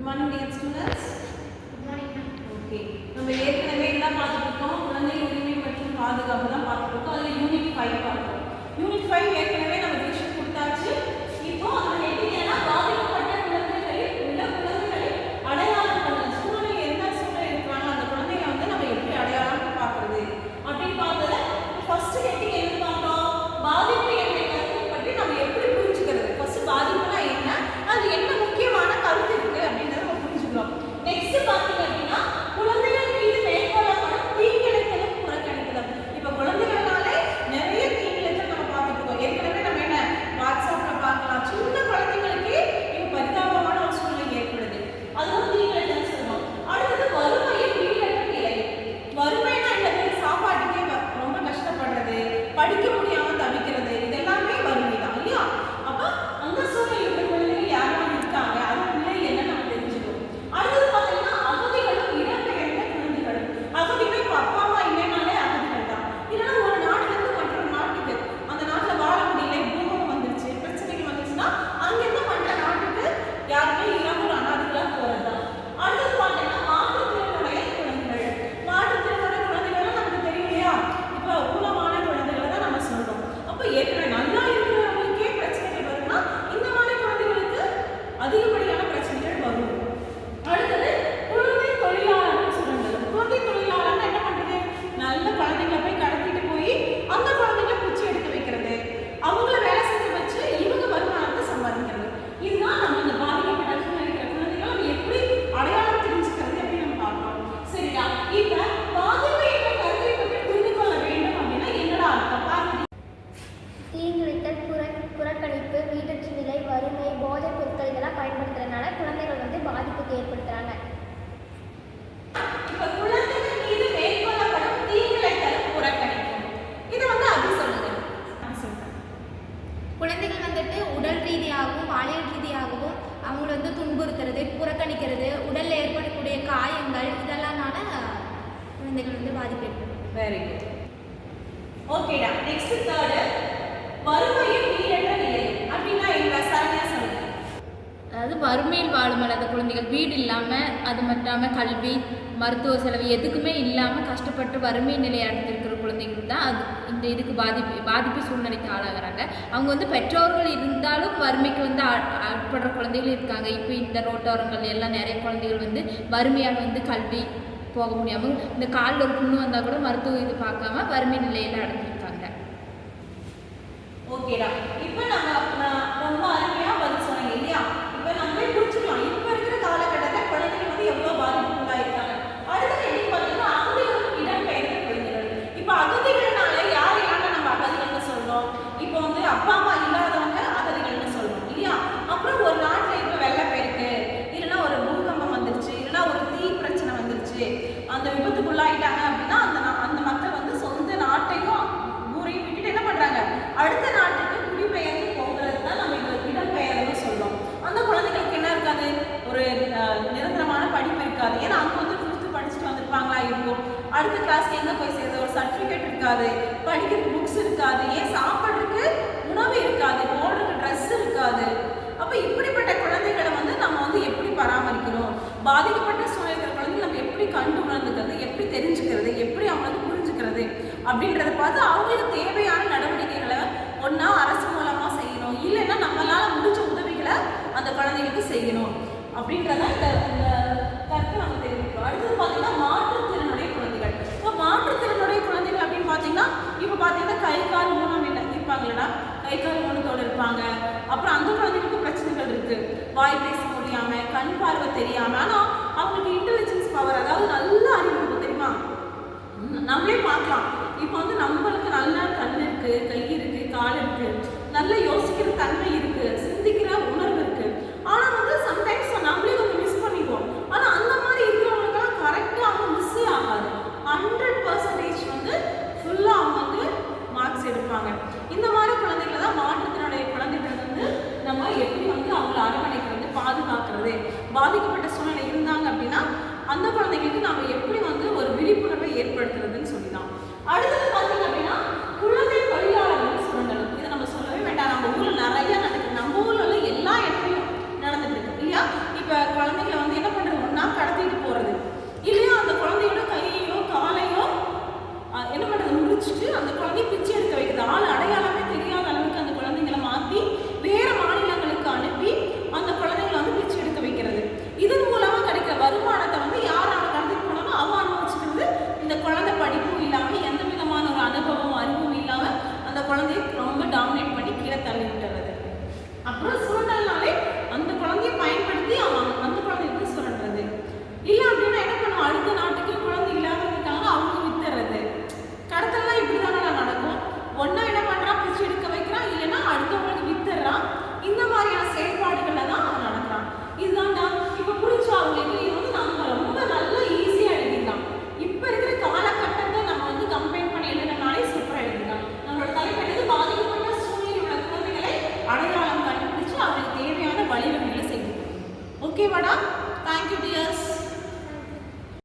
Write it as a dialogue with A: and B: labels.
A: Good morning dear students.
B: Good morning.
A: Okay. நம்ம ஏற்கனவே என்ன பார்த்துட்டோம்? குழந்தை உரிமை மற்றும் பாதுகாப்பு தான் பார்த்துட்டோம். அதுல யூனிட் 5 பார்த்தோம். யூனிட் 5 ஏற்கனவே நம்ம ரிவிஷன் கொடுத்தாச்சு. இப்போ அந்த ஹெட்டிங் என்ன? பாதிக்கப்பட்ட குழந்தைகளில் உள்ள குழந்தைகளை அடையாளம் பண்ணுறது. சூழ்நிலை என்ன சூழ்நிலை இருக்காங்க அந்த குழந்தைகளை வந்து நம்ம எப்படி அடையாளம் பார்க்கறது அப்படின்னு பார்த்தத ஃபர்ஸ்ட் ஹெட்டிங் என்ன பார்த்தோம்? பாதிப்பு என்ற கருத்தை பற்றி நம்ம எப்படி புரிஞ்சுக்கிறது? ஃபர்ஸ்ட் பாதிப்புனா என்ன? அது என்ன முக்கியமான கருத்து இருக்கு அப்படின்றத நம்ம புரிஞ்சுக்கிறோம். நெக்ஸ்ட் பாத்தீங்க அப்படின்னா குழந்தைகள் மீது மேற்கொள்ளப்படும் தீங்கிழைத்தலும் புறக்கணித்தலும். இப்ப குழந்தைகளால நிறைய தீங்கிழைத்தல் நம்ம பார்த்துட்டு இருக்கோம். ஏற்கனவே நம்ம என்ன வாட்ஸ்அப்ல பார்க்கலாம். சின்ன குழந்தைகளுக்கு இது பரிதாபமான ஒரு சூழ்நிலை ஏற்படுது. அதுவும் தீங்கிழைத்தல் சொல்லுவோம். அடுத்தது வறுமையில் வீடற்ற நிலை. வறுமைனா என்னது? சாப்பாட்டுக்கே ரொம்ப கஷ்டப்படுறது, படிக்க முடியாம தவிக்கிறது, இதெல்லாமே வறுமை தான் இல்லையா? அப்ப அந்த சூழ்நிலையில் குழந்தைகள் யாரும் இருக்காங்க அதோட நிலை என்ன நம்ம தெரிஞ்சுக்கணும். அடுத்தது பார்த்தீங்கன்னா அகதிகளும் இடம்பெயர்ந்த குழந்தைகள். அகதிகள் இப்போ அப்பா அம்மா இல்லைனாலே அகதிகள் தான். இல்லைன்னா ஒரு நாட்டுல இருந்து மற்றொரு நாட்டுக்கு அந்த நாட்டுல வாழ முடியல, பூகம்பம் வந்துருச்சு, பிரச்சனைகள் வந்துச்சுன்னா அங்கிருந்து மற்ற நாட்டுக்கு யாருமே இல்லாம ஒரு அனாதைகளா போறதுதான். அடுத்தது பார்த்தீங்கன்னா மாற்றுத்திறனுடைய குழந்தைகள். மாற்றுத்திறனுடைய குழந்தைகள் நமக்கு தெரியும் இல்லையா? இப்போ ஊனமான குழந்தைகளை தான் நம்ம சொல்றோம். அப்போ ஏற்கனவே நல்லா இருக்கிறவங்களுக்கே பிரச்சனைகள் வரும்னா இந்த மாதிரி குழந்தைகளுக்கு அதிகப்படியான பிரச்சனைகள் வரும். அடுத்தது குழந்தை தொழிலாளர்கள் சுரண்டல். குழந்தை தொழிலாளர்னா என்ன பண்றது? நல்ல குழந்தைகளை போய் கடத்திட்டு போய் அந்த குழந்தைகளை பிச்சை எடுக்க வைக்கிறது, அவங்கள வேலை செஞ்சு வச்சு இவங்க வருமானத்தை சம்பாதிக்கிறது. இதுதான் நம்ம இந்த பாதிக்கப்பட்ட இருக்கிற குழந்தைகளை நம்ம எப்படி அடையாளம் தெரிஞ்சுக்கிறது அப்படின்னு நம்ம பார்க்கணும். சரியா? இப்ப பாதிப்பு என்ற கருத்தை பற்றி புரிந்து கொள்ள வேண்டும் அப்படின்னா என்னடா அர்த்தம் பாருங்க.
B: தீங்கிழைத்தல், புறக்கணிப்பு, வீடற்ற நிலை, வறுமை, போதைப் பொருட்கள் இதெல்லாம் பயன்படுத்துறதுனால குழந்தைகள் வந்து பாதிப்புக்கு ஏற்படுத்துறாங்க.
A: இப்ப குழந்தைகள் மீது மேற்கொள்ளப்படும் தீங்கிழைத்தல் புறக்கணிக்கும். இதை வந்து அபி சொல்லுங்க.
C: குழந்தைகள் வந்துட்டு உடல் ரீதியாகவும் பாலியல் ரீதியாகவும் அவங்கள வந்து துன்புறுத்துறது, புறக்கணிக்கிறது, உடலில் ஏற்படக்கூடிய காயங்கள் இதெல்லாம்னால குழந்தைகள் வந்து பாதிப்பு ஏற்படும்.
A: Very good. ஓகேடா. நெக்ஸ்ட் தேர்ட் வறுமையில் வீடற்ற நிலை அப்படின்னா என்ன? சரண்யா சொல்லுங்க.
D: அதாவது வறுமையில் வாழும் அந்த குழந்தைகள் வீடு இல்லாமல், அது மட்டும் இல்லாமல் கல்வி, மருத்துவ செலவு எதுக்குமே இல்லாமல் கஷ்டப்பட்டு வறுமை நிலையை அடைஞ்சிருக்கிற குழந்தைகள் தான் அது இந்த இதுக்கு பாதிப்பு சூழ்நிலைக்கு ஆளாகிறாங்க. அவங்க வந்து பெற்றோர்கள் இருந்தாலும் வறுமைக்கு வந்து ஆட்படுற குழந்தைகள் இருக்காங்க. இப்போ இந்த ரோட்டோரங்கள் எல்லாம் நிறைய குழந்தைகள் வந்து வறுமையால் வந்து கல்வி போக முடியாமல், இந்த காலில் ஒரு புண்ணு வந்தால் கூட மருத்துவ இது பார்க்காம வறுமை நிலையில் அடைஞ்சிருக்காங்க.
A: ஓகேடா. இப்போ நம்ம ரொம்ப அருமையா பதில் சொன்னீங்க இல்லையா? இப்போ நம்ம புரிஞ்சுக்கலாம் இப்போ இருக்கிற காலகட்டத்தில் குழந்தைகள் வந்து எவ்வளோ பாதிப்புக்குள்ளாயிருக்காங்க. அடுத்தது என்ன பார்த்தீங்கன்னா அகதிகளும் இடம்பெயர்ந்த குழந்தைகள். இப்போ அகதிகள்னால யார் இல்லாமல் நம்ம அகதிகள்னு சொல்றோம்? இப்போ வந்து அப்பா அம்மா இல்லாதவங்க அகதிகள்னு சொல்றோம் இல்லையா? அப்புறம் ஒரு நாட்டில் இப்போ வெள்ளப்பெருக்கு, இல்லைன்னா ஒரு பூகம்பம் வந்துருச்சு, இல்லைன்னா ஒரு தீ பிரச்சனை வந்துருச்சு, அந்த விபத்துக்குள்ளாயிட்டாங்க அப்படின்னா அந்த மக்கள் வந்து சொந்த நாட்டையும் ஊரையும் விட்டுட்டு என்ன பண்றாங்க? அடுத்த நாட்டுக்கு குடிபெயர்ந்து போகிறது தான் நம்ம இடம்பெயர்ந்து சொல்றோம். அந்த குழந்தைகளுக்கு என்ன இருக்காது? ஒரு நிரந்தரமான படிப்பு இருக்காது. ஏன்னா அவங்க வந்து 5th படிச்சுட்டு வந்திருப்பாங்களா இருக்கும். அடுத்த கிளாஸ்க்கு எங்க போய் சேர்ந்து ஒரு சர்டிஃபிகேட் இருக்காது, படிக்கிறதுக்கு புக்ஸ் இருக்காது, ஏன் சாப்பிட்றதுக்கு உணவு இருக்காது, போடுறதுக்கு ட்ரெஸ் இருக்காது. அப்ப இப்படிப்பட்ட குழந்தைகளை வந்து நம்ம வந்து எப்படி பராமரிக்கணும்? பாதிக்கப்பட்ட சூழ்நிலை குழந்தைகளை நம்ம எப்படி கண்டு உணர்ந்துக்கிறது, எப்படி தெரிஞ்சுக்கிறது, எப்படி அவங்களுக்கு புரிஞ்சுக்கிறது அப்படின்றத பார்த்து அவங்களுக்கு தேவையான நடவடிக்கைகளை ஒன்றா அரசு மூலமாக செய்யணும், இல்லைன்னா நம்மளால முடிஞ்ச உதவிகளை அந்த குழந்தைகளுக்கு செய்யணும் அப்படின்றத இந்த கருத்தை நம்ம தெரிவிக்கிறோம். அடுத்தது பார்த்தீங்கன்னா மாற்றுத்திறனுடைய குழந்தைகள். இப்போ மாற்றுத்திறனுடைய குழந்தைகள் அப்படின்னு பார்த்தீங்கன்னா இப்போ பார்த்தீங்கன்னா கை கால் ஊனம் இல்லை இருப்பாங்களா? கை கால் ஊனத்தோடு இருப்பாங்க. அப்புறம் அந்த குழந்தைகளுக்கு பிரச்சனைகள் இருக்கு, வாய் பேச முடியாம, கண் பார்வை தெரியாம, ஆனால் அவங்களுக்கு இன்டெலிஜென்ஸ் பவர், அதாவது நல்ல அறிவு இருக்கும் தெரியுமா? நம்மளே பார்க்கலாம். இப்போ வந்து நம்மளுக்கு நல்ல கண் இருக்கு, கை இருக்கு, கால் இருக்கு, நல்ல யோசிக்கிற தன்மை இருக்கு, சிந்திக்கிற உணர்வு இருக்கு. ஆனா வந்து சம்டைம்ஸ் நம்மளே கொஞ்சம் மிஸ் பண்ணிக்குவோம். ஆனா அந்த மாதிரி இருக்கிறவங்களுக்கெல்லாம் கரெக்டா அவங்க மிஸ்ஸே ஆகாது. 100% வந்து ஃபுல்லா அவங்க வந்து மார்க்ஸ் எடுப்பாங்க. இந்த மாதிரி குழந்தைகளை தான் மாற்றுத்திறனுடைய குழந்தைகள் வந்து நம்ம எப்படி வந்து அவங்கள அரவணைக்கிறது, பாதுகாக்கிறது, பாதிக்கப்பட்ட சூழ்நிலை இருந்தாங்க அப்படின்னா அந்த குழந்தைகளுக்கு நம்ம எப்படி வந்து ஒரு விழிப்புணர்வை ஏற்படுத்துறதுன்னு சொல்லிதான். அடுத்தது பார்த்தீங்க அப்படின்னா குழந்தை தொழிலாளர்கள் சுரண்டல். இதை நம்ம சொல்லவே வேண்டாம். நம்ம ஊர்ல நிறைய நடக்குது. நம்ம ஊர்ல எல்லா இடத்துலையும் நடந்துட்டு இருக்கு இல்லையா? இப்ப குழந்தைகளை வந்து ஓகேவாடா? Thank you tears.